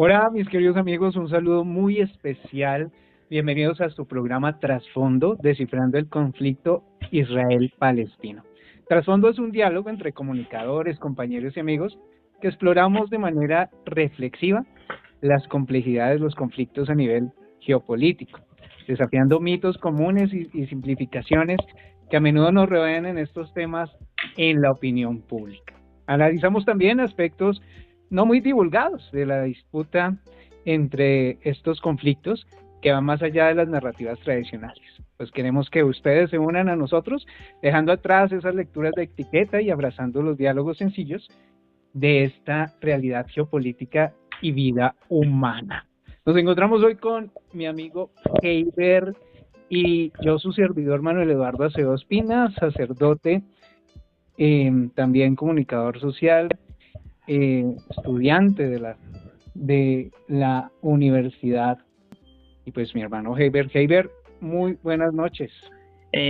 Hola, mis queridos amigos, un saludo muy especial. Bienvenidos a su programa Trasfondo, descifrando el conflicto Israel-Palestino. Trasfondo es un diálogo entre comunicadores, compañeros y amigos que exploramos de manera reflexiva las complejidades de los conflictos a nivel geopolítico, desafiando mitos comunes y simplificaciones que a menudo nos rodean en estos temas en la opinión pública. Analizamos también aspectos no muy divulgados de la disputa entre estos conflictos que van más allá de las narrativas tradicionales. Pues queremos que ustedes se unan a nosotros, dejando atrás esas lecturas de etiqueta y abrazando los diálogos sencillos de esta realidad geopolítica y vida humana. Nos encontramos hoy con mi amigo Heiber y yo, su servidor Manuel Eduardo Acevedo Espina, sacerdote, también comunicador social, estudiante de la universidad, y pues mi hermano Heiber. Heiber, muy buenas noches.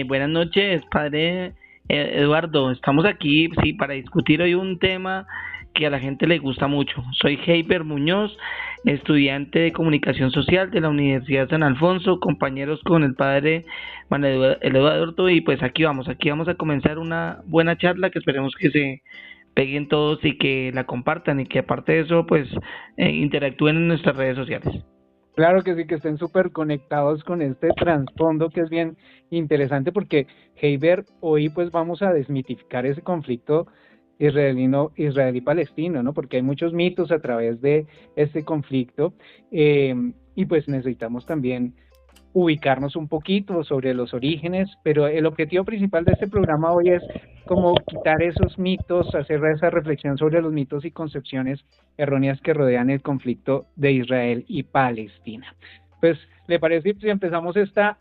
Buenas noches, padre Eduardo. Estamos aquí, sí, para discutir hoy un tema que a la gente le gusta mucho. Soy Heiber Muñoz, estudiante de comunicación social de la Universidad San Alfonso, compañeros con el padre Manuel Eduardo, y pues aquí vamos a comenzar una buena charla que esperemos que se peguen todos y que la compartan y que aparte de eso pues interactúen en nuestras redes sociales. Claro que sí, que estén súper conectados con este trasfondo que es bien interesante porque, Heiber, hoy pues vamos a desmitificar ese conflicto israelí-palestino, ¿no? Porque hay muchos mitos a través de este conflicto, y pues necesitamos también ubicarnos un poquito sobre los orígenes, pero el objetivo principal de este programa hoy es como quitar esos mitos, hacer esa reflexión sobre los mitos y concepciones erróneas que rodean el conflicto de Israel y Palestina. Pues, ¿le parece si empezamos esta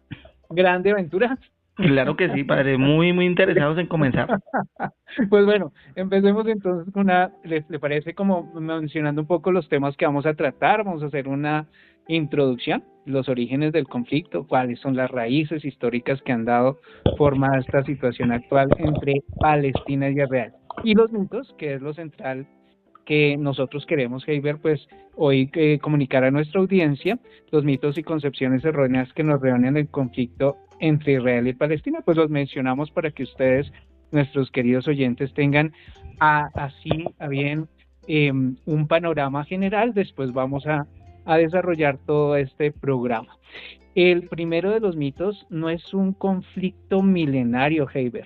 grande aventura? Claro que sí, padre, muy interesados en comenzar. Pues bueno, empecemos entonces con ¿le parece como mencionando un poco los temas que vamos a tratar? Vamos a hacer una introducción, los orígenes del conflicto, cuáles son las raíces históricas que han dado forma a esta situación actual entre Palestina y Israel. Y los mitos, que es lo central que nosotros queremos, Heiber, pues hoy comunicar a nuestra audiencia los mitos y concepciones erróneas que nos reúnen en el conflicto entre Israel y Palestina, pues los mencionamos para que ustedes, nuestros queridos oyentes, tengan así a bien un panorama general. Después vamos a desarrollar todo este programa. El primero de los mitos no es un conflicto milenario, Heiber.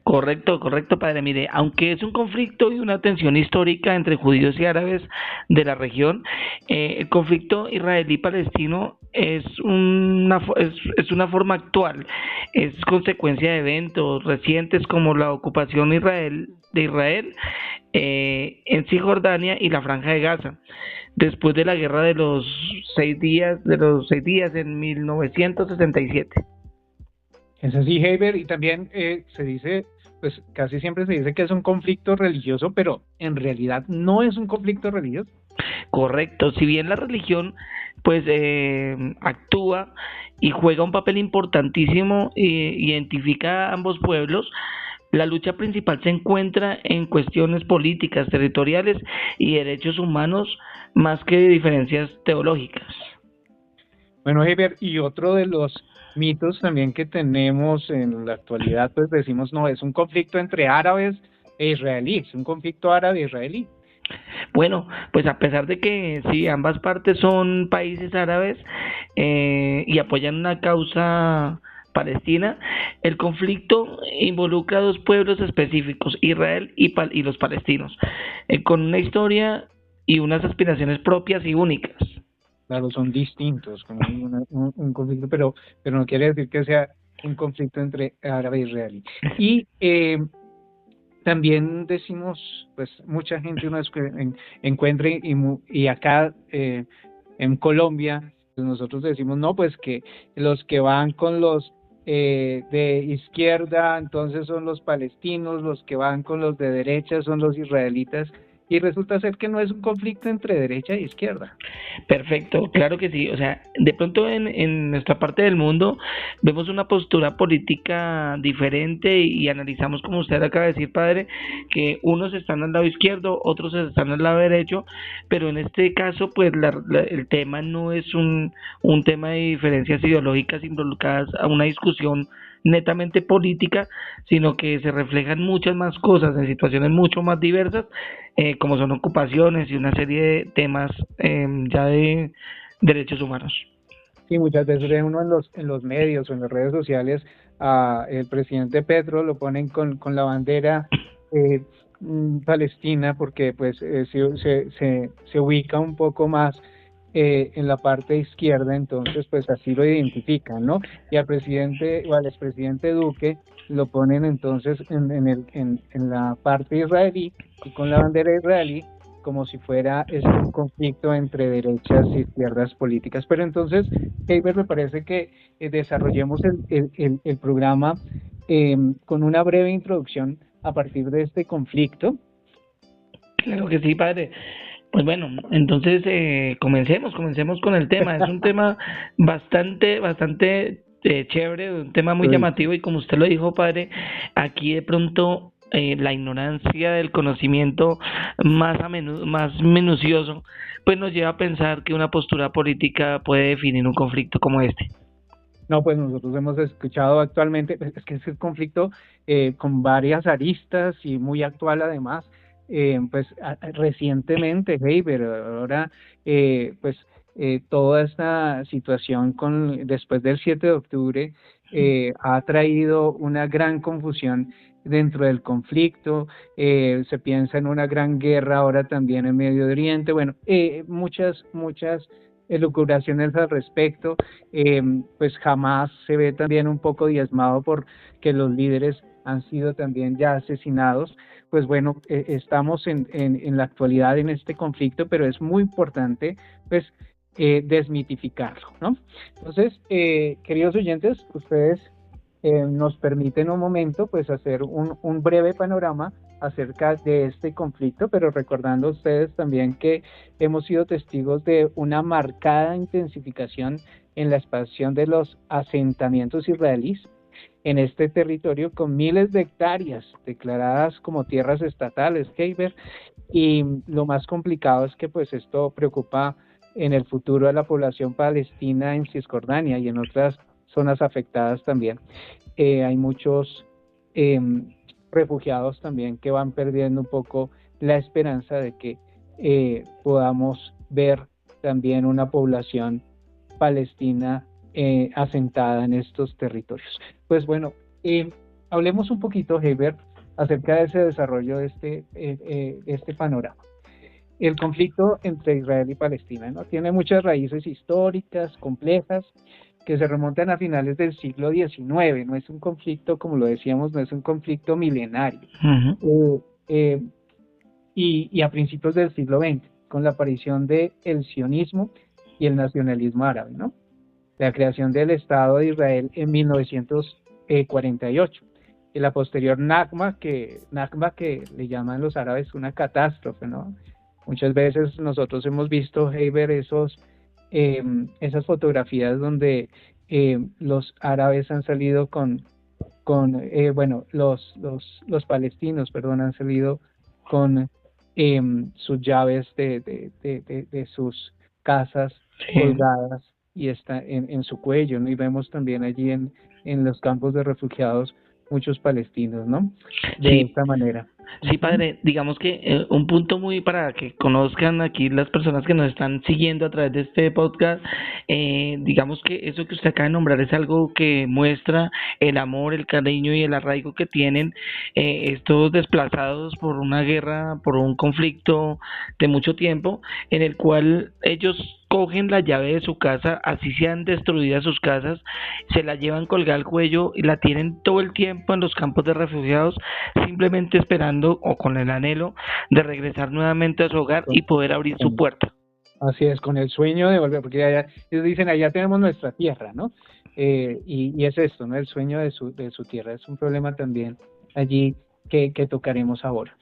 Correcto, padre. Mire, aunque es un conflicto y una tensión histórica entre judíos y árabes de la región, el conflicto israelí-palestino es una forma actual, es consecuencia de eventos recientes como la ocupación de Israel en Cisjordania y la Franja de Gaza, después de la guerra de los 6 días, en 1967. Es así, Heiber, y también se dice, pues casi siempre se dice que es un conflicto religioso, pero en realidad no es un conflicto religioso. Correcto, si bien la religión pues actúa y juega un papel importantísimo, identifica a ambos pueblos, la lucha principal se encuentra en cuestiones políticas, territoriales y derechos humanos más que de diferencias teológicas. Bueno, Heiber, y otro de los mitos también que tenemos en la actualidad, pues decimos, no, es un conflicto entre árabes e israelíes, un conflicto árabe-israelí. Bueno, pues a pesar de que sí, ambas partes son países árabes y apoyan una causa palestina, el conflicto involucra a dos pueblos específicos, Israel y los palestinos, con una historia y unas aspiraciones propias y únicas. Claro, son distintos, como un conflicto, pero no quiere decir que sea un conflicto entre árabe e israelí. Y también decimos, pues mucha gente una vez que encuentre y acá en Colombia, pues nosotros decimos, no, pues que los que van con los de izquierda, entonces son los palestinos, los que van con los de derecha son los israelitas, y resulta ser que no es un conflicto entre derecha e izquierda. Perfecto, claro que sí. O sea, de pronto en nuestra parte del mundo vemos una postura política diferente y analizamos, como usted acaba de decir, padre, que unos están al lado izquierdo, otros están al lado derecho, pero en este caso, pues el tema no es un tema de diferencias ideológicas involucradas a una discusión netamente política, sino que se reflejan muchas más cosas en situaciones mucho más diversas, como son ocupaciones y una serie de temas ya de derechos humanos. Sí, muchas veces ve uno en los medios o en las redes sociales a el presidente Petro lo ponen con la bandera eh, palestina porque pues se ubica un poco más en la parte izquierda, entonces pues así lo identifican, ¿no? Y al presidente o al expresidente Duque lo ponen entonces en la parte israelí y con la bandera israelí como si fuera esto un conflicto entre derechas y izquierdas políticas. Pero entonces, Heiber, me parece que desarrollemos el programa con una breve introducción a partir de este conflicto. Claro que sí, padre. Pues bueno, entonces comencemos con el tema. Es un tema bastante chévere, un tema muy Sí. llamativo y como usted lo dijo, padre, aquí de pronto la ignorancia del conocimiento más minucioso, pues nos lleva a pensar que una postura política puede definir un conflicto como este. No, pues nosotros hemos escuchado actualmente, es que es el conflicto con varias aristas y muy actual además, pues recientemente, Heiber, ahora pues toda esta situación después del 7 de octubre ha traído una gran confusión dentro del conflicto, se piensa en una gran guerra ahora también en Medio Oriente, bueno, muchas elucubraciones al respecto, pues jamás se ve también un poco diezmado por que los líderes han sido también ya asesinados. Pues bueno, estamos en la actualidad en este conflicto, pero es muy importante pues desmitificarlo, ¿no? Entonces, queridos oyentes, ustedes nos permiten un momento pues hacer un breve panorama acerca de este conflicto, pero recordando ustedes también que hemos sido testigos de una marcada intensificación en la expansión de los asentamientos israelíes en este territorio con miles de hectáreas declaradas como tierras estatales, Heiber, y lo más complicado es que pues esto preocupa en el futuro a la población palestina en Cisjordania y en otras zonas afectadas también. Hay muchos eh, refugiados también que van perdiendo un poco la esperanza de que podamos ver también una población palestina asentada en estos territorios. Pues bueno, hablemos un poquito, Heber, acerca de ese desarrollo de este panorama. El conflicto entre Israel y Palestina, ¿no? Tiene muchas raíces históricas, complejas, que se remontan a finales del siglo XIX. No es un conflicto, como lo decíamos, no es un conflicto milenario. Uh-huh. Y a principios del siglo XX, con la aparición del sionismo y el nacionalismo árabe, ¿no? La creación del Estado de Israel en 1948 y la posterior Nakba que le llaman los árabes una catástrofe, ¿no? Muchas veces nosotros hemos visto, Heiber, esas fotografías donde los árabes han salido bueno, los palestinos, perdón, han salido con sus llaves de sus casas colgadas y está en su cuello, ¿no? Y vemos también allí en los campos de refugiados muchos palestinos, ¿no? De esta manera. Sí, padre, digamos que un punto muy para que conozcan aquí las personas que nos están siguiendo a través de este podcast, digamos que eso que usted acaba de nombrar es algo que muestra el amor, el cariño y el arraigo que tienen estos desplazados por una guerra, por un conflicto de mucho tiempo, en el cual ellos cogen la llave de su casa, así sean destruidas sus casas, se la llevan colgada al cuello y la tienen todo el tiempo en los campos de refugiados, simplemente esperando o con el anhelo de regresar nuevamente a su hogar y poder abrir su puerta. Así es, con el sueño de volver, porque ellos dicen, allá tenemos nuestra tierra, ¿no? Y es esto, ¿no? El sueño de su tierra, es un problema también allí que tocaremos ahora.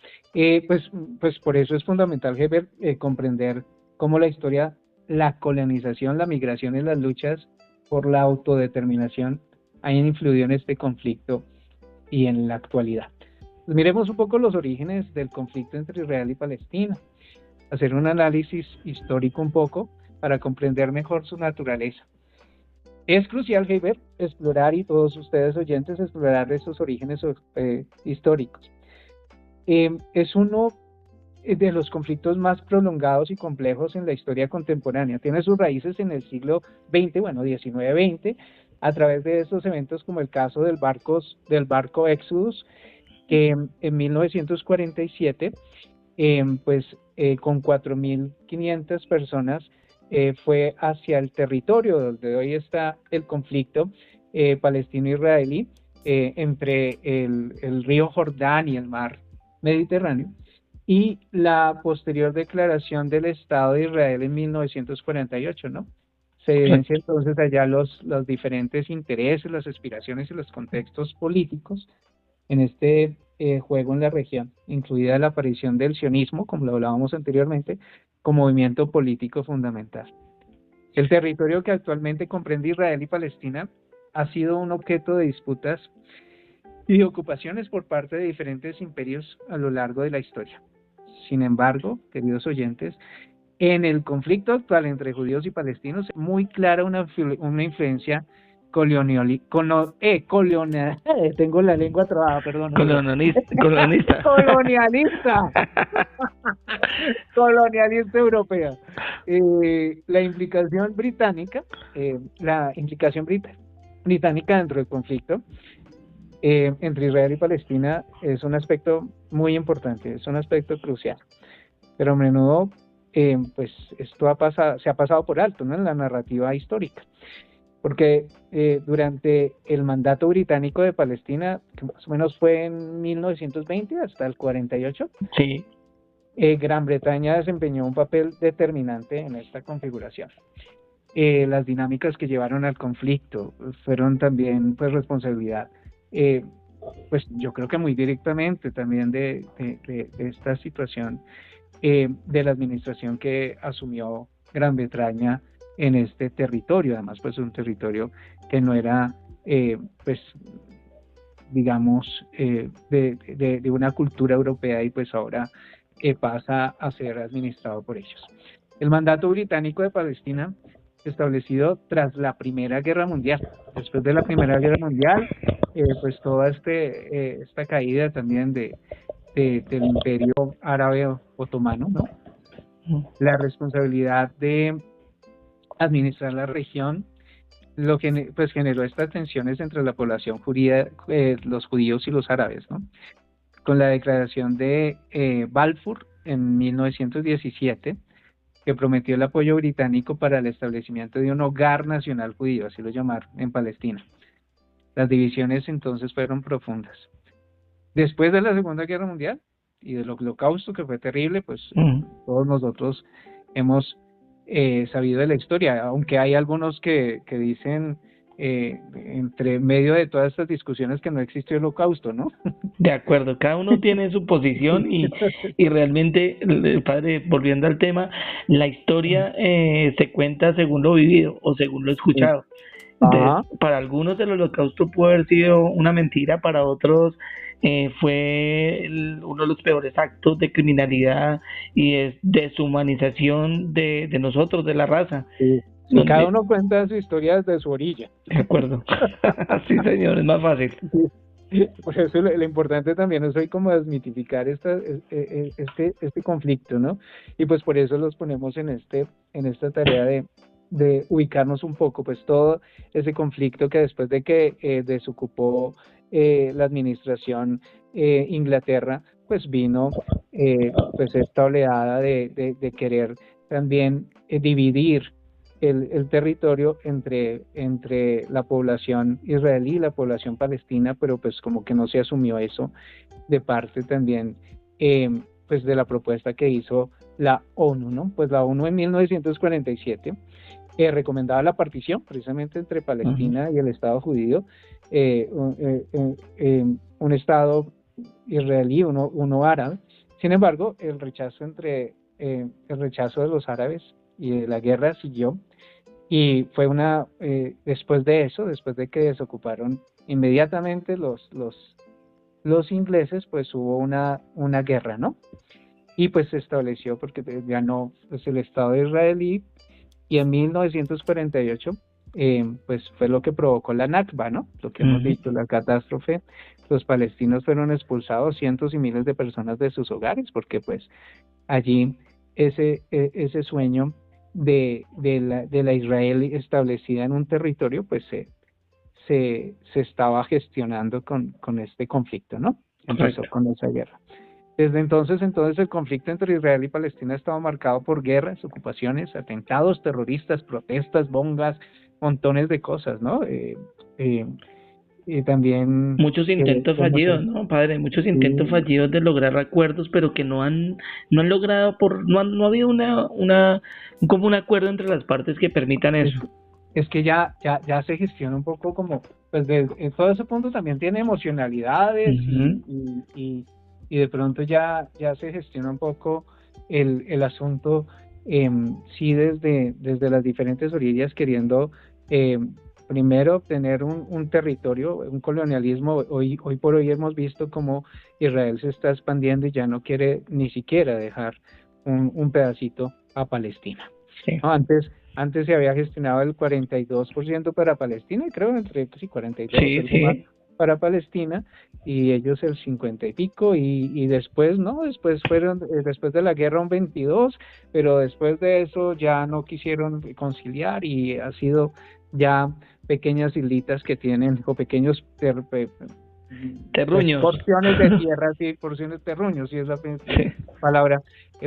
Pues por eso es fundamental, Heber, comprender cómo la historia, la colonización, la migración y las luchas por la autodeterminación han influido en este conflicto y en la actualidad. Pues miremos un poco los orígenes del conflicto entre Israel y Palestina, hacer un análisis histórico un poco para comprender mejor su naturaleza. Es crucial, Heber, explorar, y todos ustedes oyentes, explorar esos orígenes históricos. Es uno de los conflictos más prolongados y complejos en la historia contemporánea. Tiene sus raíces en el siglo XX, bueno, XIX-XX, a través de estos eventos como el caso del barco Exodus, que en 1947, con 4.500 personas, fue hacia el territorio donde hoy está el conflicto palestino-israelí, entre el río Jordán y el mar Mediterráneo, y la posterior declaración del Estado de Israel en 1948, ¿no? Se evidencia entonces allá los diferentes intereses, las aspiraciones y los contextos políticos en este juego en la región, incluida la aparición del sionismo, como lo hablábamos anteriormente, como movimiento político fundamental. El territorio que actualmente comprende Israel y Palestina ha sido un objeto de disputas y de ocupaciones por parte de diferentes imperios a lo largo de la historia. Sin embargo, queridos oyentes, en el conflicto actual entre judíos y palestinos es muy clara una influencia tengo la lengua trabada, perdón. Colonialista. Colonialista europea. La implicación británica dentro del conflicto entre Israel y Palestina es un aspecto muy importante, es un aspecto crucial, pero a menudo pues esto se ha pasado por alto, ¿no?, en la narrativa histórica, porque durante el mandato británico de Palestina, que más o menos fue en 1920 hasta el 48, sí, Gran Bretaña desempeñó un papel determinante en esta configuración. Las dinámicas que llevaron al conflicto fueron también pues responsabilidad, pues yo creo que muy directamente también de esta situación de la administración que asumió Gran Bretaña en este territorio. Además, pues un territorio que no era, pues, digamos, de una cultura europea, y pues ahora pasa a ser administrado por ellos. El mandato británico de Palestina, establecido tras la Primera Guerra Mundial. Después de la Primera Guerra Mundial, pues toda esta caída también del Imperio Árabe Otomano, ¿no? La responsabilidad de administrar la región, lo que pues generó estas tensiones entre la población judía, los judíos y los árabes, ¿no? Con la declaración de Balfour en 1917, que prometió el apoyo británico para el establecimiento de un hogar nacional judío, así lo llamaron, en Palestina. Las divisiones entonces fueron profundas. Después de la Segunda Guerra Mundial y del Holocausto, que fue terrible, pues todos nosotros hemos sabido de la historia, aunque hay algunos que dicen entre medio de todas estas discusiones que no existió el Holocausto, ¿no? De acuerdo, cada uno tiene su posición y realmente, padre, volviendo al tema, la historia se cuenta según lo vivido o según lo escuchado. Entonces, para algunos el Holocausto pudo haber sido una mentira, para otros fue uno de los peores actos de criminalidad y deshumanización de nosotros, de la raza. Sí. Y cada uno cuenta su historia desde su orilla. De acuerdo. Sí, señor, es más fácil. Sí. Por eso lo importante también es hoy como desmitificar este conflicto, ¿no? Y pues por eso los ponemos en esta tarea de ubicarnos un poco, pues todo ese conflicto que después de que desocupó la administración Inglaterra, pues vino pues esta oleada de querer también dividir el territorio entre la población israelí y la población palestina, pero pues como que no se asumió eso de parte también pues de la propuesta que hizo la ONU, ¿no? Pues la ONU en 1947 recomendaba la partición precisamente entre Palestina y el Estado judío, un Estado israelí, uno árabe. Sin embargo, el rechazo de los árabes y de la guerra siguió, y fue después de eso, después de que desocuparon inmediatamente los ingleses, pues hubo una guerra, ¿no? Y pues se estableció, porque ganó pues, el Estado israelí, y en 1948 pues fue lo que provocó la Nakba, ¿no? Lo que hemos dicho, la catástrofe. Los palestinos fueron expulsados, cientos y miles de personas de sus hogares, porque pues allí ese sueño de la Israel establecida en un territorio, pues se estaba gestionando con este conflicto, ¿no? Empezó con esa guerra. Desde entonces el conflicto entre Israel y Palestina ha estado marcado por guerras, ocupaciones, atentados terroristas, protestas, bombas, montones de cosas, ¿no? Y también muchos intentos fallidos, ¿no, padre? Muchos intentos fallidos de lograr acuerdos, pero que no han logrado no ha habido como un acuerdo entre las partes que permitan eso. Es que ya se gestiona un poco como, pues en todo ese punto también tiene emocionalidades, y de pronto ya se gestiona un poco el asunto, sí, desde las diferentes orillas, queriendo primero obtener un territorio, un colonialismo. Hoy por hoy hemos visto cómo Israel se está expandiendo y ya no quiere ni siquiera dejar un pedacito a Palestina. Sí. ¿No? Antes se había gestionado el 42% para Palestina, y creo entre 42 para Palestina, y ellos el 50 y pico, y después después de la guerra un 22, pero después de eso ya no quisieron conciliar, y ha sido ya pequeñas islitas que tienen, o pequeños terruños, porciones de tierra, terruños, sí es la palabra,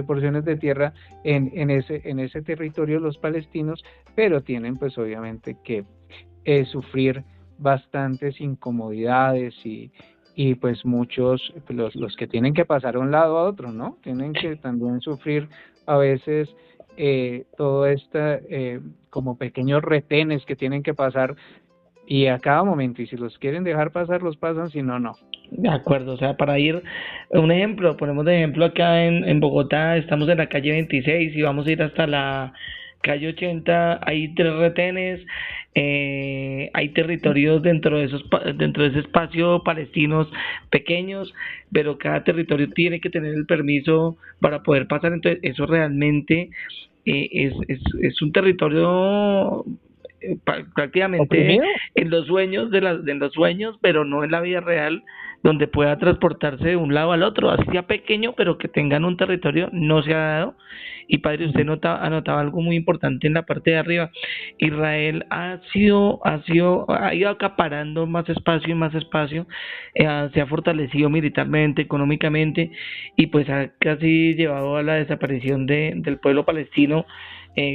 porciones de tierra en ese territorio los palestinos, pero tienen pues obviamente que sufrir bastantes incomodidades, y pues muchos, los que tienen que pasar de un lado a otro, ¿no? Tienen que también sufrir a veces todo como pequeños retenes que tienen que pasar, y a cada momento, y si los quieren dejar pasar, los pasan, si no, no. De acuerdo, o sea, para ir, un ejemplo, ponemos de ejemplo acá en Bogotá, estamos en la calle 26 y vamos a ir hasta la calle 80, hay 3 retenes, hay territorios dentro de ese espacio palestinos pequeños, pero cada territorio tiene que tener el permiso para poder pasar. Entonces eso realmente es un territorio prácticamente ¿Oprimido? en los sueños, pero no en la vida real, donde pueda transportarse de un lado al otro, así sea pequeño, pero que tengan un territorio. No se ha dado. Y padre, usted anotaba algo muy importante en la parte de arriba. Israel ha ido acaparando más espacio y más espacio, se ha fortalecido militarmente, económicamente, y pues ha casi llevado a la desaparición del pueblo palestino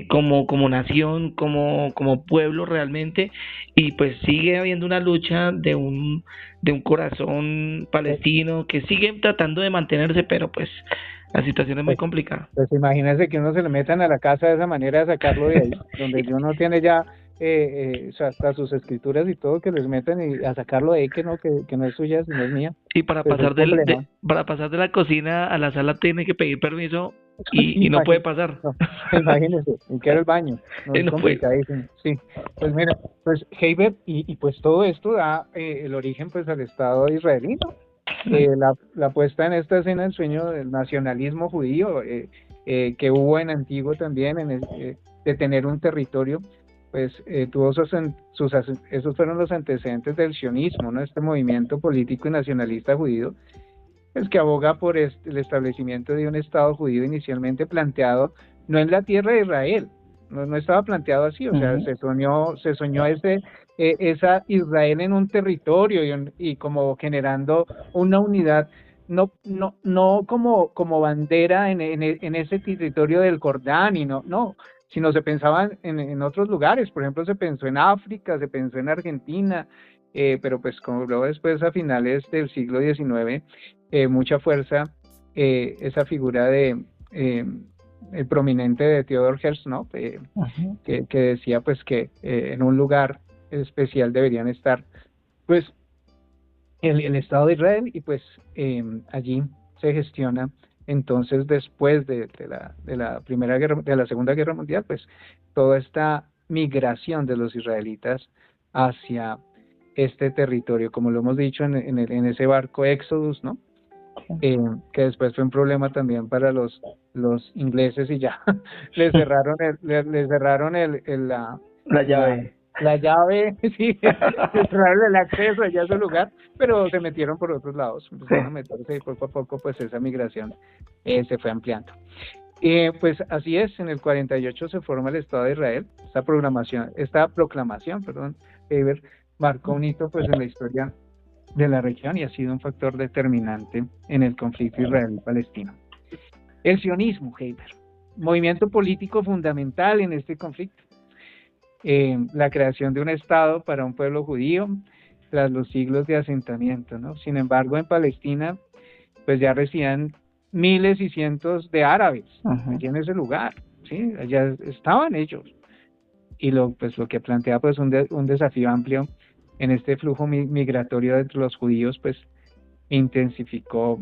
como nación, como pueblo realmente, y pues sigue habiendo una lucha de un corazón palestino que sigue tratando de mantenerse, pero pues la situación es muy complicada. Pues imagínense que uno se le metan a la casa de esa manera, de sacarlo de ahí, donde uno tiene ya hasta sus escrituras y todo, que les metan y a sacarlo de ahí, que no es suya, sino es mía. Y para pues pasar para pasar de la cocina a la sala tiene que pedir permiso y no puede pasar. No, imagínese, y que era el baño. No, es complicadísimo. Sí, pues mira, pues Heiber, y pues todo esto da el origen pues al Estado israelí, ¿no? La puesta en esta escena del sueño del nacionalismo judío que hubo en Antiguo también, de tener un territorio, pues tuvo esos fueron los antecedentes del sionismo, ¿no? Este movimiento político y nacionalista judío, es que aboga por el establecimiento de un Estado judío inicialmente planteado no en la tierra de Israel, no estaba planteado así, o sea, se soñó esa Israel en un territorio, y como generando una unidad, no como bandera en ese territorio del Jordán, y no, sino se pensaba en otros lugares. Por ejemplo, se pensó en África, se pensó en Argentina, pero pues como luego después, a finales del siglo XIX, mucha fuerza esa figura el prominente de Theodor Herzl, ¿no? Que decía pues que en un lugar especial deberían estar pues el Estado de Israel, y pues allí se gestiona entonces, después de la primera guerra, de la Segunda Guerra Mundial, pues toda esta migración de los israelitas hacia este territorio, como lo hemos dicho en ese barco Éxodus, ¿no? Que después fue un problema también para los ingleses, y ya les cerraron les cerraron La la, llave. la llave, sí, les cerraron el acceso allá a su lugar, pero se metieron por otros lados, empezaron a meterse, y poco a poco pues esa migración se fue ampliando. Pues así es, en el 48 se forma el Estado de Israel. Esta proclamación, Weber, marcó un hito pues en la historia de la región y ha sido un factor determinante en el conflicto israelí-palestino. El sionismo, Weber, movimiento político fundamental en este conflicto. La creación de un Estado para un pueblo judío tras los siglos de asentamiento, ¿no? Sin embargo, en Palestina pues ya residían miles y cientos de árabes allí en ese lugar, ¿sí? Allá estaban ellos. Y lo que plantea pues un desafío amplio en este flujo migratorio entre los judíos, pues se intensificó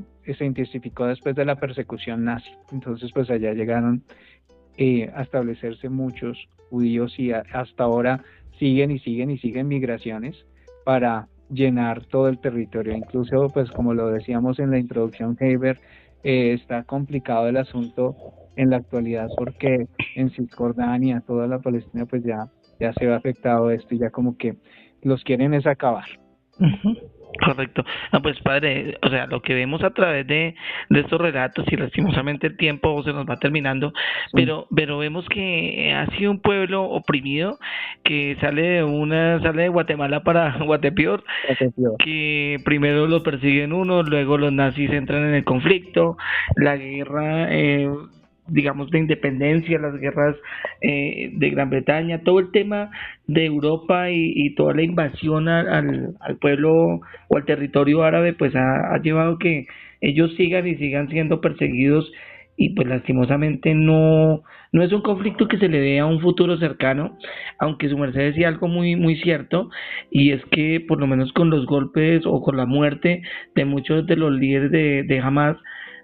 después de la persecución nazi. Entonces pues allá llegaron a establecerse muchos judíos, y hasta ahora siguen migraciones para llenar todo el territorio. Incluso, pues como lo decíamos en la introducción, Heiber, está complicado el asunto en la actualidad, porque en Cisjordania, toda la Palestina, pues ya se ve afectado esto, y ya como que los quieren es acabar. Correcto. No, pues padre, o sea, lo que vemos a través de estos relatos, y lastimosamente el tiempo se nos va terminando, sí. pero vemos que ha sido un pueblo oprimido, que sale de Guatemala para Guatepeor, que primero lo persiguen unos, luego los nazis entran en el conflicto, la guerra digamos de independencia, las guerras de Gran Bretaña, todo el tema de Europa y toda la invasión al pueblo o al territorio árabe, pues ha llevado que ellos sigan siendo perseguidos, y pues lastimosamente no es un conflicto que se le dé a un futuro cercano, aunque su merced decía algo muy cierto, y es que por lo menos con los golpes o con la muerte de muchos de los líderes de Hamas,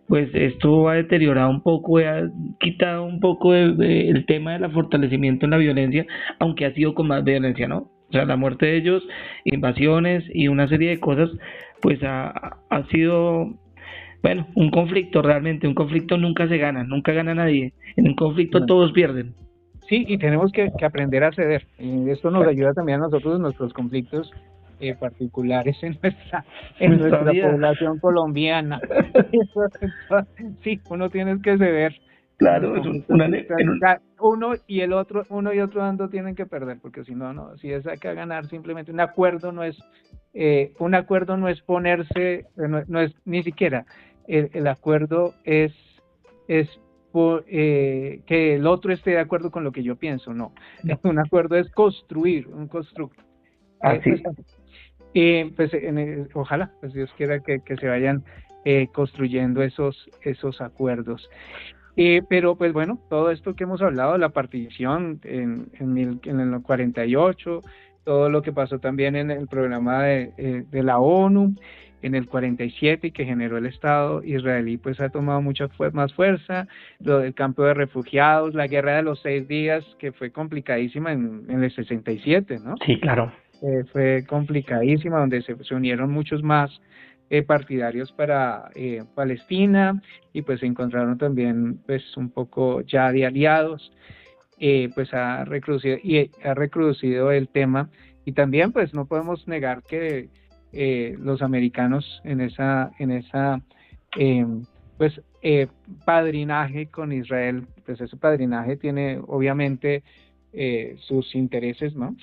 pues esto ha deteriorado un poco, ha quitado un poco el tema del fortalecimiento en la violencia, aunque ha sido con más violencia, ¿no? O sea, la muerte de ellos, invasiones y una serie de cosas, pues ha sido, bueno, un conflicto realmente. Un conflicto nunca se gana, nunca gana nadie. En un conflicto todos pierden. Sí, y tenemos que aprender a ceder. Y esto nos ayuda también a nosotros en nuestros conflictos particulares en nuestra población colombiana. Sí, uno tiene que ceder. Claro, uno y otro bando tienen que perder, porque si no, si es acá ganar, simplemente un acuerdo no es ponerse, no es ni siquiera el acuerdo es que el otro esté de acuerdo con lo que yo pienso, no. Un acuerdo es construir, un constructo. Ojalá, pues Dios quiera que se vayan construyendo esos acuerdos. Pero pues bueno, todo esto que hemos hablado, la partición en el 48, todo lo que pasó también en el programa de la ONU en el 47, y que generó el Estado israelí, pues ha tomado mucha más fuerza. Lo del campo de refugiados, la guerra de los 6 días, que fue complicadísima en el 67, ¿no? Sí, claro. Fue complicadísima, donde se unieron muchos más partidarios para Palestina, y pues se encontraron también pues un poco ya de aliados. Pues ha recrudecido el tema, y también pues no podemos negar que los americanos en esa padrinaje con Israel, pues ese padrinaje tiene obviamente sus intereses, ¿no?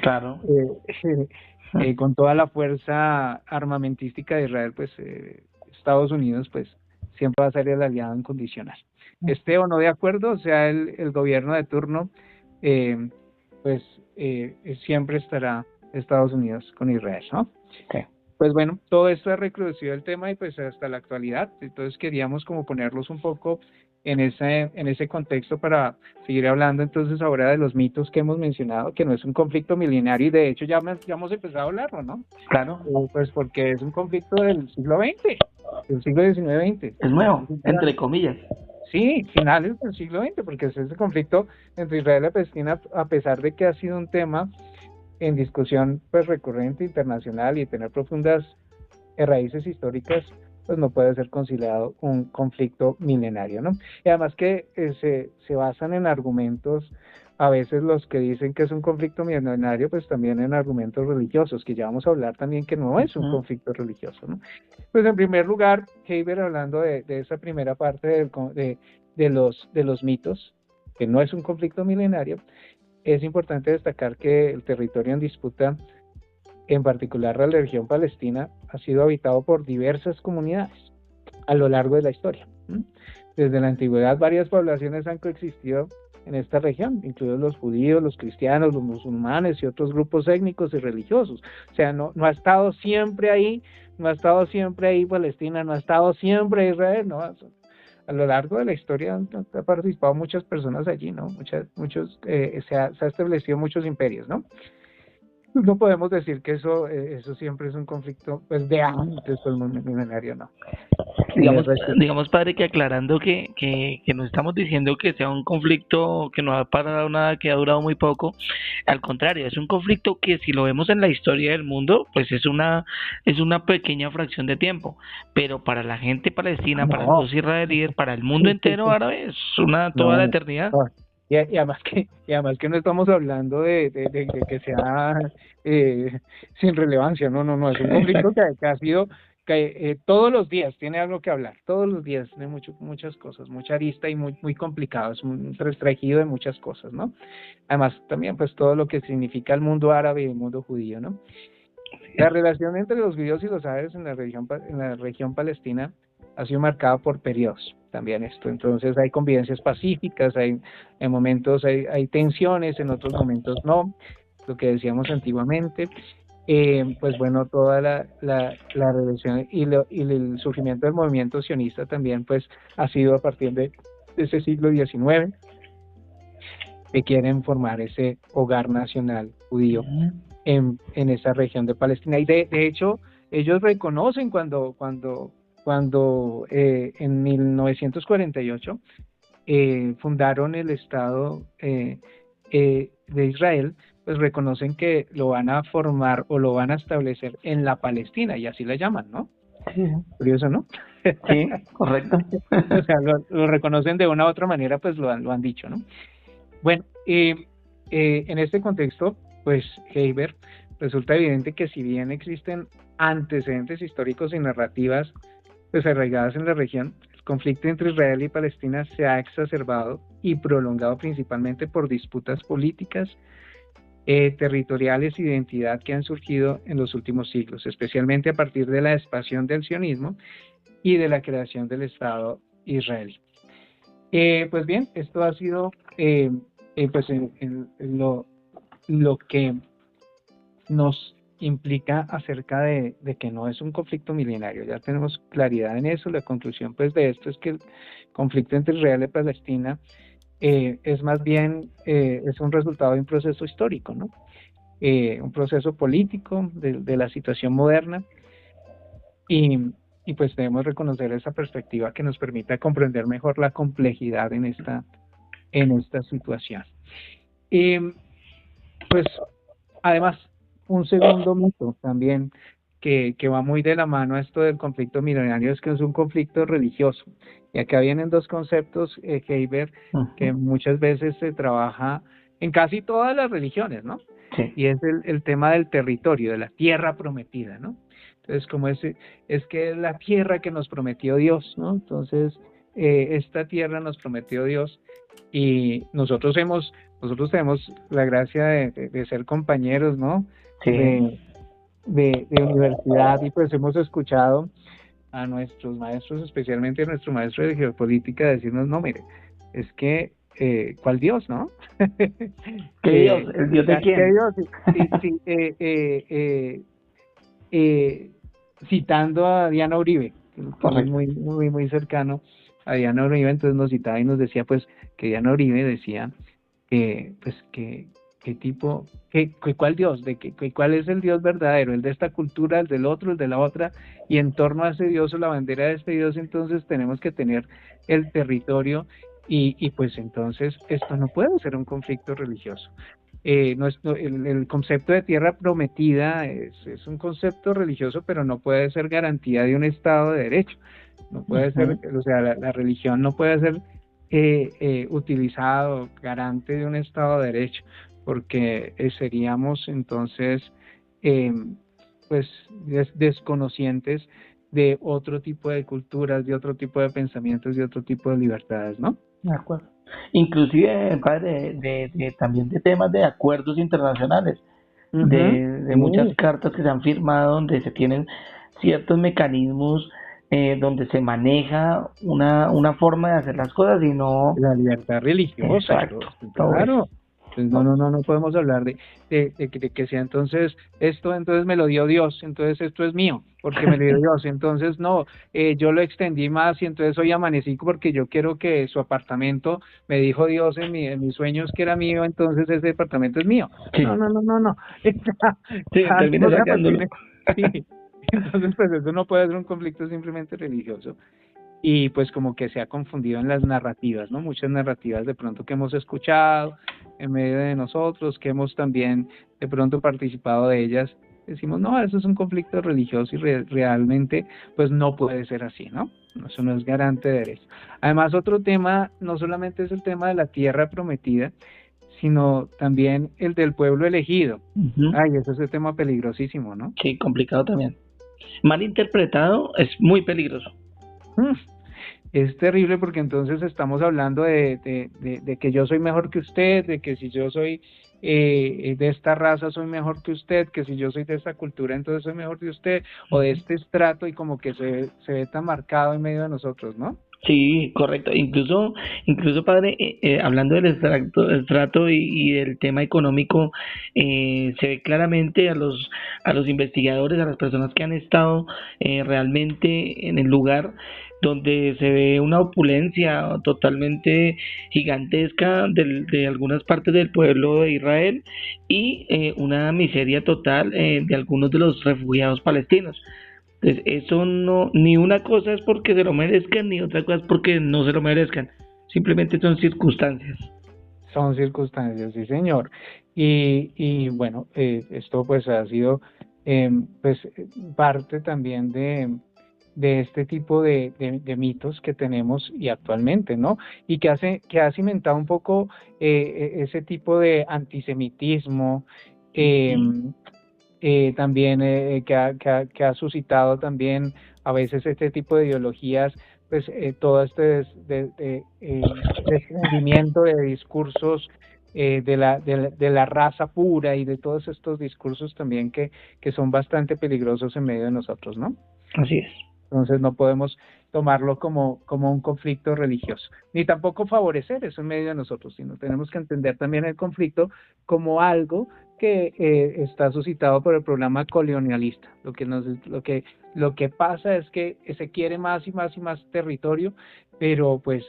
Claro. Con toda la fuerza armamentística de Israel, pues Estados Unidos pues siempre va a ser el aliado incondicional. Esté o no de acuerdo, o sea el gobierno de turno, pues siempre estará Estados Unidos con Israel, ¿no? Sí. Pues bueno, todo esto ha recrudecido el tema y pues hasta la actualidad. Entonces queríamos como ponerlos un poco en ese contexto para seguir hablando entonces ahora de los mitos que hemos mencionado, que no es un conflicto milenario y de hecho ya hemos empezado a hablarlo, ¿no? Claro. Pues porque es un conflicto del siglo XX, del siglo XIX-XX. Es nuevo, entre comillas. Sí, finales del siglo XX, porque es ese conflicto entre Israel y Palestina, a pesar de que ha sido un tema en discusión pues recurrente internacional y tener profundas raíces históricas, pues no puede ser considerado un conflicto milenario, ¿no? Y además que se basan en argumentos, a veces los que dicen que es un conflicto milenario, pues también en argumentos religiosos, que ya vamos a hablar también que no es un conflicto religioso, ¿no? Pues en primer lugar, Heiber, hablando de esa primera parte de los mitos, que no es un conflicto milenario, es importante destacar que el territorio en disputa, en particular la región palestina, ha sido habitado por diversas comunidades a lo largo de la historia. Desde la antigüedad, varias poblaciones han coexistido en esta región, incluidos los judíos, los cristianos, los musulmanes y otros grupos étnicos y religiosos. O sea, no ha estado siempre ahí, Palestina, no ha estado siempre Israel, ¿no? A lo largo de la historia han participado muchas personas allí, ¿no? Se ha establecido muchos imperios, ¿no? No podemos decir que eso siempre es un conflicto pues de antes del mundo milenario, ¿no? Digamos, padre, que aclarando que no estamos diciendo que sea un conflicto que no ha parado nada, que ha durado muy poco. Al contrario, es un conflicto que, si lo vemos en la historia del mundo, pues es una pequeña fracción de tiempo, pero para la gente palestina, para los israelíes, para el mundo entero árabe, es toda la eternidad. Y además que no estamos hablando de que sea sin relevancia, no, es un conflicto que ha sido todos los días tiene algo que hablar, todos los días tiene muchas cosas, mucha arista y muy complicado, es un restregido de muchas cosas, ¿no? Además también pues todo lo que significa el mundo árabe y el mundo judío, ¿no? La relación entre los judíos y los árabes en la región palestina ha sido marcada por periodos también esto. Entonces hay convivencias pacíficas, en momentos hay tensiones, en otros momentos no, lo que decíamos antiguamente. Pues bueno, toda la relación y el surgimiento del movimiento sionista también pues ha sido a partir de ese siglo XIX, que quieren formar ese hogar nacional judío en esa región de Palestina. Y de hecho, ellos reconocen cuando en 1948 fundaron el Estado de Israel, pues reconocen que lo van a formar o lo van a establecer en la Palestina, y así la llaman, ¿no? Sí. Curioso, ¿no? Sí, correcto. O sea, lo reconocen de una u otra manera, pues lo han dicho, ¿no? Bueno, en este contexto, pues Heiber, resulta evidente que si bien existen antecedentes históricos y narrativas pues arraigadas en la región, el conflicto entre Israel y Palestina se ha exacerbado y prolongado principalmente por disputas políticas, territoriales y de identidad que han surgido en los últimos siglos, especialmente a partir de la expansión del sionismo y de la creación del Estado israelí. Pues bien, esto ha sido pues lo que nos implica acerca de que no es un conflicto milenario. Ya tenemos claridad en eso. La conclusión pues de esto es que el conflicto entre Israel y Palestina es más bien es un resultado de un proceso histórico, ¿no? Un proceso político de la situación moderna, y pues debemos reconocer esa perspectiva que nos permita comprender mejor la complejidad en esta situación. Pues además, un segundo mito también que va muy de la mano a esto del conflicto milenario es que es un conflicto religioso. Y acá vienen dos conceptos, Heiber, que muchas veces se trabaja en casi todas las religiones, ¿no? Sí. Y es el tema del territorio, de la tierra prometida, ¿no? Entonces, como es que es la tierra que nos prometió Dios, ¿no? Entonces, esta tierra nos prometió Dios y nosotros tenemos la gracia de ser compañeros, ¿no? Sí. De universidad, y pues hemos escuchado a nuestros maestros, especialmente a nuestro maestro de geopolítica, decirnos, no, mire, es que ¿cuál Dios, no? ¿Qué Dios? ¿El Dios de quién? ¿Qué Dios? Sí, citando a Diana Uribe, que es Correcto. muy cercano a Diana Uribe, entonces nos citaba y nos decía pues que Diana Uribe decía que pues que tipo, cuál Dios, cuál es el Dios verdadero, el de esta cultura, el del otro, el de la otra, y en torno a ese Dios o la bandera de este Dios, entonces tenemos que tener el territorio y pues entonces esto no puede ser un conflicto religioso. El concepto de tierra prometida es un concepto religioso, pero no puede ser garantía de un Estado de Derecho. No puede ser, o sea, la religión no puede ser utilizado garante de un Estado de Derecho, porque seríamos entonces eh, pues desconocientes de otro tipo de culturas, de otro tipo de pensamientos, de otro tipo de libertades, ¿no? De acuerdo. Inclusive, padre, también de temas de acuerdos internacionales, Ujú. de muchas Sí, cartas que se han firmado donde se tienen ciertos mecanismos donde se maneja una forma de hacer las cosas y no... la libertad religiosa, Exacto, todo eso. claro. Pues no podemos hablar de que sea entonces, esto entonces me lo dio Dios, entonces esto es mío, porque me lo dio Dios, entonces no, yo lo extendí más y entonces hoy amanecí porque yo quiero que su apartamento, me dijo Dios en mis sueños que era mío, entonces ese apartamento es mío. Sí, No. sí, Cada termina cosa pues sacándolo. tiene, sí. Entonces pues eso no puede ser un conflicto simplemente religioso y pues como que se ha confundido en las narrativas, ¿no? Muchas narrativas de pronto que hemos escuchado en medio de nosotros, que hemos también de pronto participado de ellas, decimos, no, eso es un conflicto religioso y realmente pues no puede ser así, ¿no? Eso no es garante de derecho. Además, otro tema, no solamente es el tema de la tierra prometida, sino también el del pueblo elegido. Ujú. Ay, ese es el tema peligrosísimo, ¿no? Sí, complicado también. Mal interpretado es muy peligroso. Mm. Es terrible porque entonces estamos hablando de que yo soy mejor que usted, de que si yo soy de esta raza soy mejor que usted, que si yo soy de esta cultura entonces soy mejor que usted, o de este estrato y como que se ve tan marcado en medio de nosotros, ¿no? Sí, correcto. Incluso padre, hablando del estrato y del tema económico, se ve claramente a los investigadores, a las personas que han estado realmente en el lugar donde se ve una opulencia totalmente gigantesca de algunas partes del pueblo de Israel y una miseria total de algunos de los refugiados palestinos. Entonces, eso no, ni una cosa es porque se lo merezcan, ni otra cosa es porque no se lo merezcan. Simplemente son circunstancias. Son circunstancias, sí, señor. Y bueno, esto pues ha sido pues parte también de este tipo de mitos que tenemos y actualmente, ¿no? Y que ha cimentado un poco ese tipo de antisemitismo, eh, Ujú. también que ha suscitado también a veces este tipo de ideologías, pues todo este desprendimiento de discursos de la raza pura y de todos estos discursos también que son bastante peligrosos en medio de nosotros, ¿no? Así es. Entonces no podemos tomarlo como un conflicto religioso, ni tampoco favorecer eso en medio de nosotros, sino tenemos que entender también el conflicto como algo que está suscitado por el programa colonialista. Lo que pasa es que se quiere más y más y más territorio, pero pues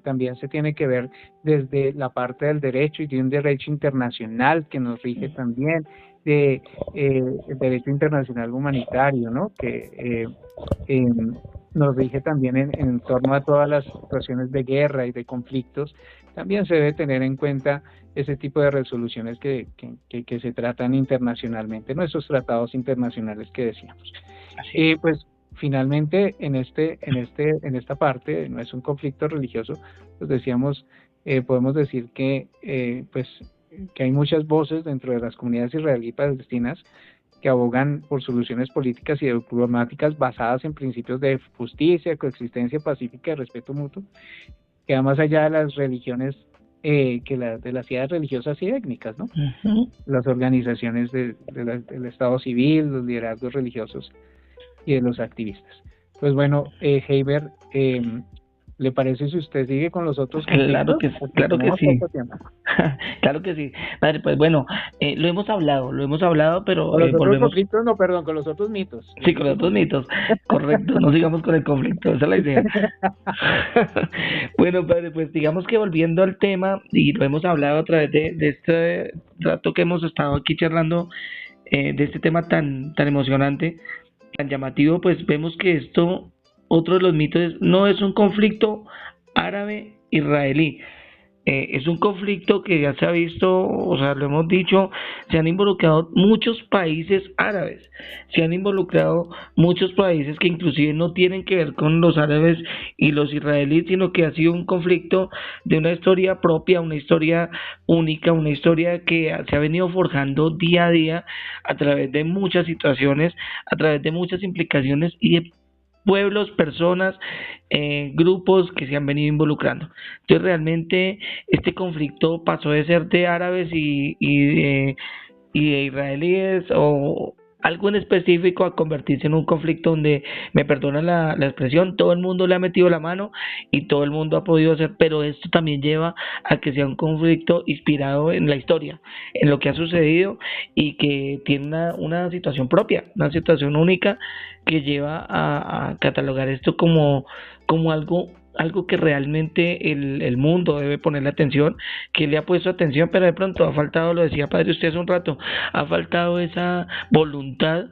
también se tiene que ver desde la parte del derecho y de un derecho internacional que nos rige también, de el derecho internacional humanitario, ¿no? Que eh, nos rige también en torno a todas las situaciones de guerra y de conflictos, también se debe tener en cuenta ese tipo de resoluciones que se tratan internacionalmente, nuestros tratados internacionales que decíamos. Así es. Pues finalmente en esta parte no es un conflicto religioso, pues decíamos, podemos decir que pues que hay muchas voces dentro de las comunidades israelí y palestinas que abogan por soluciones políticas y diplomáticas basadas en principios de justicia, coexistencia pacífica y respeto mutuo, que va más allá de las religiones, de las ideas religiosas y étnicas, ¿no? Ujú. Las organizaciones del Estado civil, los liderazgos religiosos y de los activistas. Pues bueno, Heiber, ¿Le parece si usted sigue con los otros Claro conflictos? que, Porque claro que tenemos sí. poco tiempo. Claro que sí. Padre, pues bueno, lo hemos hablado, pero Con los otros volvemos. conflictos, no, perdón, con los otros mitos. Sí, Los con los otros dos conflictos. mitos. Correcto, no sigamos con el conflicto, esa es la idea. Bueno, padre, pues digamos que volviendo al tema, y lo hemos hablado a través de este rato que hemos estado aquí charlando, de este tema tan emocionante, tan llamativo, pues vemos que esto, otro de los mitos, no es un conflicto árabe-israelí. Es un conflicto que ya se ha visto, o sea, lo hemos dicho, se han involucrado muchos países árabes, se han involucrado muchos países que inclusive no tienen que ver con los árabes y los israelíes, sino que ha sido un conflicto de una historia propia, una historia única, una historia que se ha venido forjando día a día a través de muchas situaciones, a través de muchas implicaciones y de pueblos, personas, grupos que se han venido involucrando. Entonces realmente este conflicto pasó de ser de árabes y de israelíes o algo en específico a convertirse en un conflicto donde, me perdonan la expresión, todo el mundo le ha metido la mano y todo el mundo ha podido hacer, pero esto también lleva a que sea un conflicto inspirado en la historia, en lo que ha sucedido y que tiene una situación propia, una situación única que lleva a catalogar esto como algo que realmente el mundo debe ponerle atención, que le ha puesto atención, pero de pronto ha faltado, lo decía padre usted hace un rato, ha faltado esa voluntad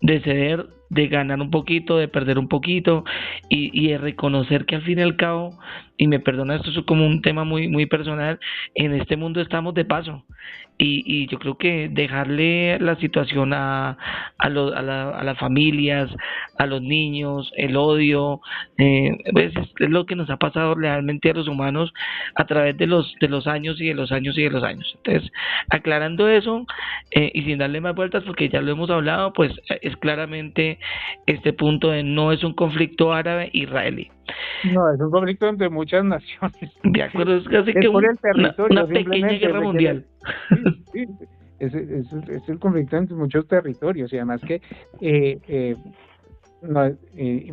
de ceder, de ganar un poquito, de perder un poquito y de reconocer que al fin y al cabo, y me perdona, esto es como un tema muy personal, en este mundo estamos de paso y yo creo que dejarle la situación a las familias, a los niños, el odio, pues es lo que nos ha pasado realmente a los humanos a través de los años y de los años y de los años. Entonces, aclarando eso y sin darle más vueltas porque ya lo hemos hablado, pues es claramente este punto de no es un conflicto árabe-israelí. No, es un conflicto entre muchas naciones. De acuerdo, es casi Es que por el una territorio, pequeña simplemente guerra requiere. mundial. Sí, sí, es el conflicto entre muchos territorios y además que no,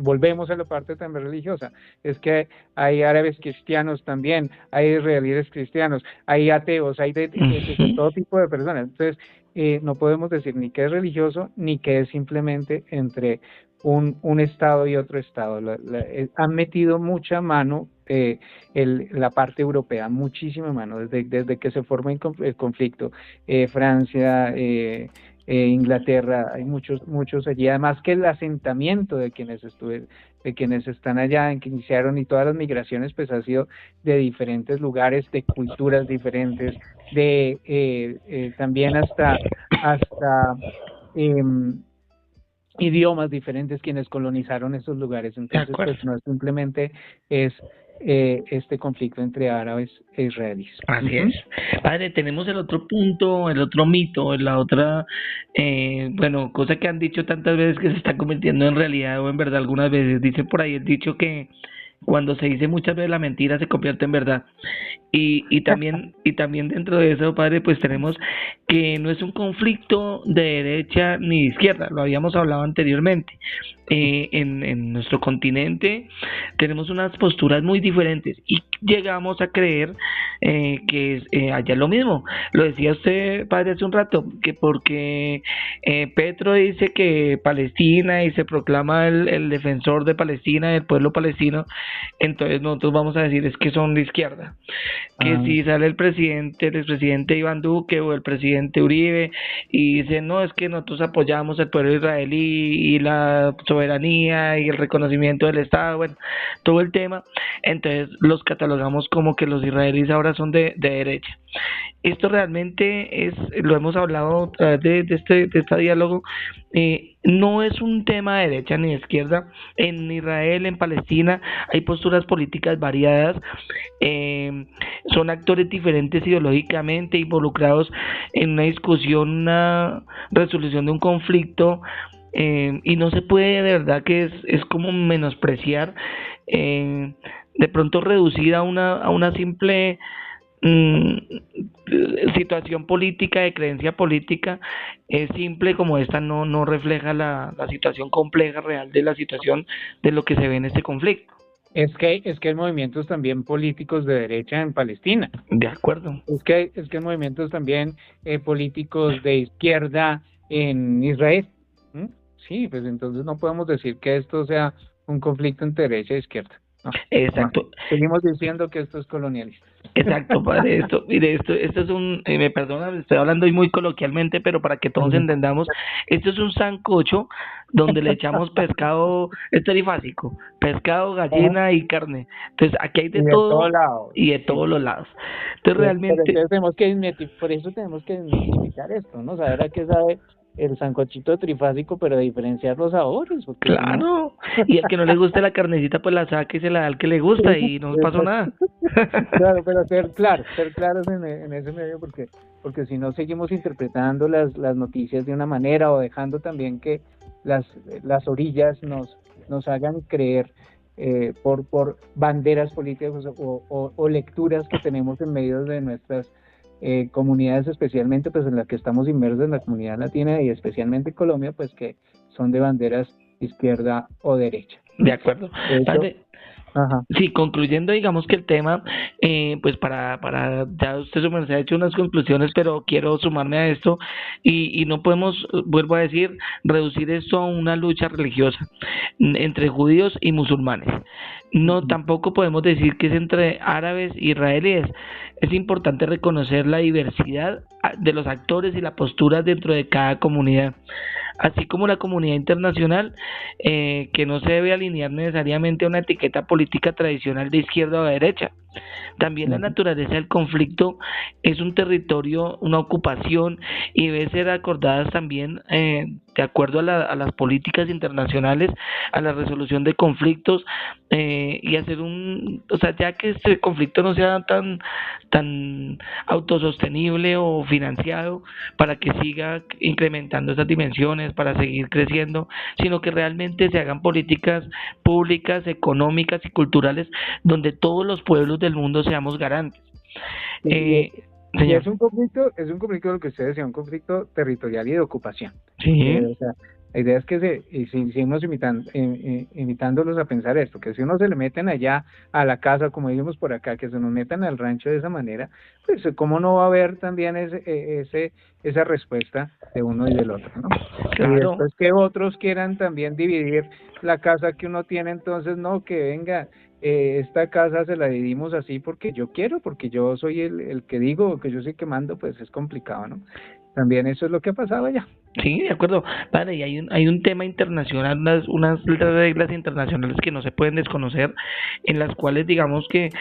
volvemos a la parte también religiosa, es que hay árabes cristianos también, hay israelíes cristianos, hay ateos, hay de todo tipo de personas. Entonces, no podemos decir ni que es religioso ni que es simplemente entre un estado y otro estado. Han metido mucha mano la parte europea, muchísima mano, desde que se forma el conflicto. Francia, Inglaterra, hay muchos allí, además que el asentamiento de quienes están allá, en que iniciaron y todas las migraciones, pues ha sido de diferentes lugares, de culturas diferentes, también hasta idiomas diferentes quienes colonizaron esos lugares. De Entonces, acuerdo. pues no simplemente es este conflicto entre árabes e israelíes. Así es. Padre, tenemos el otro punto, el otro mito, la otra, bueno, cosa que han dicho tantas veces que se está convirtiendo en realidad o en verdad algunas veces. Dice por ahí el dicho que cuando se dice muchas veces la mentira se convierte en verdad. Y también dentro de eso, padre, pues tenemos que no es un conflicto de derecha ni de izquierda, lo habíamos hablado anteriormente. En nuestro continente tenemos unas posturas muy diferentes y llegamos a creer que allá es lo mismo. Lo decía usted, padre, hace un rato, que porque Petro dice que Palestina y se proclama el defensor de Palestina, del pueblo palestino, entonces nosotros vamos a decir es que son de izquierda. Que si sale el expresidente Iván Duque o el presidente Uribe y dice no, es que nosotros apoyamos al pueblo israelí y la soberanía y el reconocimiento del Estado, bueno, todo el tema, entonces los catalogamos como que los israelíes ahora son de derecha. Esto realmente lo hemos hablado a través de este diálogo, no es un tema de derecha ni de izquierda. En Israel, en Palestina, hay posturas políticas variadas, son actores diferentes ideológicamente involucrados en una discusión, una resolución de un conflicto, y no se puede, de verdad que es como menospreciar, de pronto reducir a una simple situación política, de creencia política, es simple como esta, no refleja la situación compleja real de la situación de lo que se ve en este conflicto. Es que hay movimientos también políticos de derecha en Palestina. De acuerdo. Es que hay movimientos también políticos de izquierda en Israel. ¿Mm? Sí, pues entonces no podemos decir que esto sea un conflicto entre derecha e izquierda. No, no. Exacto. Seguimos diciendo que esto es colonialista. Exacto, padre, mire, esto es me perdona, estoy hablando hoy muy coloquialmente, pero para que todos Ujú. entendamos, esto es un sancocho donde le echamos pescado, es trifásico, pescado, Ajá. gallina y carne. Entonces, aquí hay Y de de todos todo lados. y de Sí. todos los lados. Entonces, Pero realmente, entonces por eso tenemos que desmitificar esto, ¿no? Saber a qué sabe el sancochito trifásico, pero diferenciar los sabores, porque si no. claro, y al que no le guste la carnecita, pues la saca y se la da al que le gusta y no pasó nada. Claro, pero ser claros en ese medio, porque si no seguimos interpretando las noticias de una manera o dejando también que las, las orillas nos hagan creer por banderas políticas o lecturas que tenemos en medio de nuestras comunidades, especialmente pues en las que estamos inmersos en la comunidad latina y especialmente en Colombia, pues que son de banderas izquierda o derecha. De acuerdo. De hecho, Padre, ajá. sí, concluyendo, digamos que el tema, pues ya usted su merced ha hecho unas conclusiones, pero quiero sumarme a esto y no podemos, vuelvo a decir, reducir esto a una lucha religiosa entre judíos y musulmanes. No, tampoco podemos decir que es entre árabes e israelíes. Es importante reconocer la diversidad de los actores y la postura dentro de cada comunidad, así como la comunidad internacional, que no se debe alinear necesariamente a una etiqueta política tradicional de izquierda o de derecha. También la Ujú. naturaleza del conflicto es un territorio, una ocupación y debe ser acordadas también de acuerdo a las políticas internacionales, a la resolución de conflictos y hacer o sea, ya que este conflicto no sea tan autosostenible o financiado para que siga incrementando esas dimensiones, para seguir creciendo, sino que realmente se hagan políticas públicas, económicas y culturales donde todos los pueblos del mundo seamos garantes. Y, Eh, y- y Señor. es un conflicto lo que usted decía, un conflicto territorial y de ocupación. Sí, O sea, la idea es que si seguimos invitándolos a pensar esto, que si uno se le meten allá a la casa, como decimos por acá, que se nos metan al rancho de esa manera, pues cómo no va a haber también esa respuesta de uno y del otro, ¿no? Y claro. después que otros quieran también dividir la casa que uno tiene, entonces no, que venga, esta casa se la dividimos así porque yo quiero, porque yo soy el que digo, que yo soy el que mando, pues es complicado, ¿no? También eso es lo que ha pasado allá. Sí, de acuerdo. Padre, y hay un tema internacional, unas reglas internacionales que no se pueden desconocer, en las cuales digamos que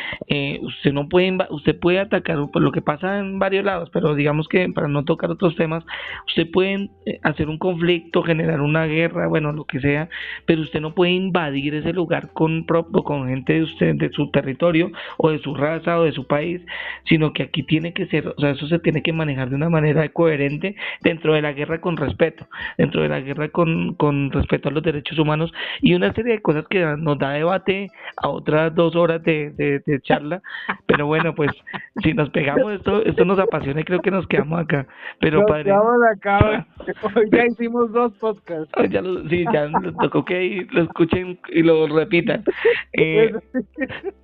usted no puede, usted puede atacar, por lo que pasa en varios lados, pero digamos que para no tocar otros temas, usted puede hacer un conflicto, generar una guerra, bueno, lo que sea, pero usted no puede invadir ese lugar con gente de usted, de su territorio, o de su raza, o de su país, sino que aquí tiene que ser, o sea, eso se tiene que manejar de una manera coherente dentro de la guerra con respeto, dentro de la guerra con respeto a los derechos humanos y una serie de cosas que nos da debate a otras 2 horas de charla, pero bueno, pues si nos pegamos esto nos apasiona y creo que nos quedamos acá, pero Nos padre, quedamos acá, hoy ya hicimos 2 podcasts. sí, ya nos tocó que lo escuchen y lo repitan,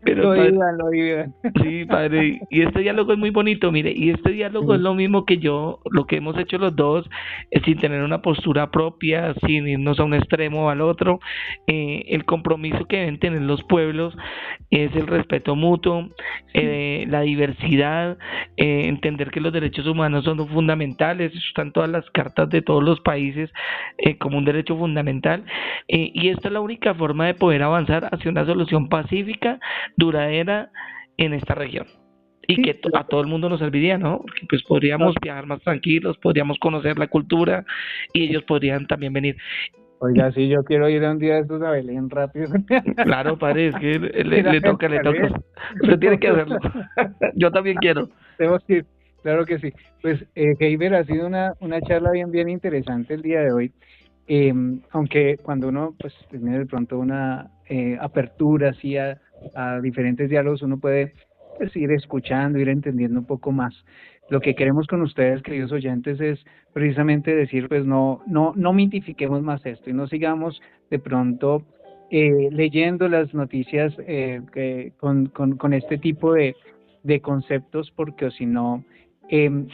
pero Lo padre, digan, lo digan. sí, padre, y este diálogo es muy bonito, mire, y este diálogo es Sí, lo mismo que lo que hemos hecho los dos, sin tener una postura propia, sin irnos a un extremo o al otro. El compromiso que deben tener los pueblos es el respeto mutuo, la diversidad, entender que los derechos humanos son fundamentales, están todas las cartas de todos los países como un derecho fundamental, y esta es la única forma de poder avanzar hacia una solución pacífica, duradera en esta región y sí, que a todo el mundo nos serviría, ¿no? Porque pues podríamos viajar más tranquilos, podríamos conocer la cultura y ellos podrían también venir. oiga, sí, yo quiero ir un día de estos a Belén rápido. Claro, padre, es que Mira, le toca, le toca. Belén. Usted tiene que hacerlo. Yo también quiero. Tenemos que ir, claro que sí. Pues, Heiber, ha sido una charla bien interesante el día de hoy. Aunque cuando uno pues tiene de pronto una apertura así a diferentes diálogos, uno puede pues, ir escuchando, ir entendiendo un poco más. Lo que queremos con ustedes, queridos oyentes, es precisamente decir, pues no mitifiquemos más esto y no sigamos de pronto leyendo las noticias con este tipo de conceptos, porque o si no,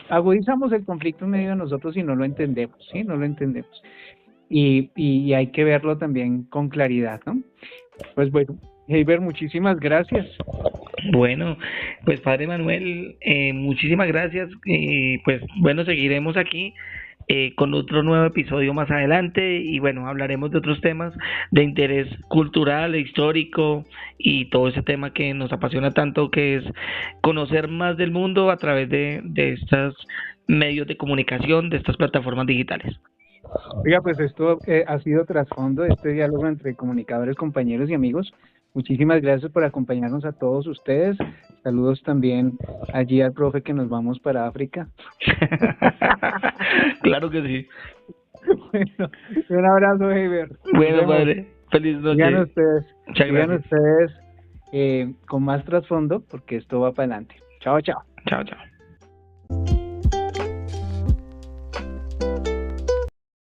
agudizamos el conflicto en medio de nosotros y no lo entendemos, ¿sí? No lo entendemos. Y hay que verlo también con claridad, ¿no? Pues bueno, Heiber, muchísimas gracias. Bueno, pues Padre Manuel, muchísimas gracias. Pues bueno, seguiremos aquí con otro nuevo episodio más adelante y bueno, hablaremos de otros temas de interés cultural, histórico y todo ese tema que nos apasiona tanto, que es conocer más del mundo a través de estos medios de comunicación, de estas plataformas digitales. Oiga, pues esto ha sido Trasfondo, este diálogo entre comunicadores, compañeros y amigos. Muchísimas gracias por acompañarnos a todos ustedes. Saludos también allí al profe que nos vamos para África. Claro que sí. Bueno, un abrazo, Heiber. Bueno, padre, feliz noche. Sigan ustedes con más Trasfondo, porque esto va para adelante. Chao, chao. Chao, chao.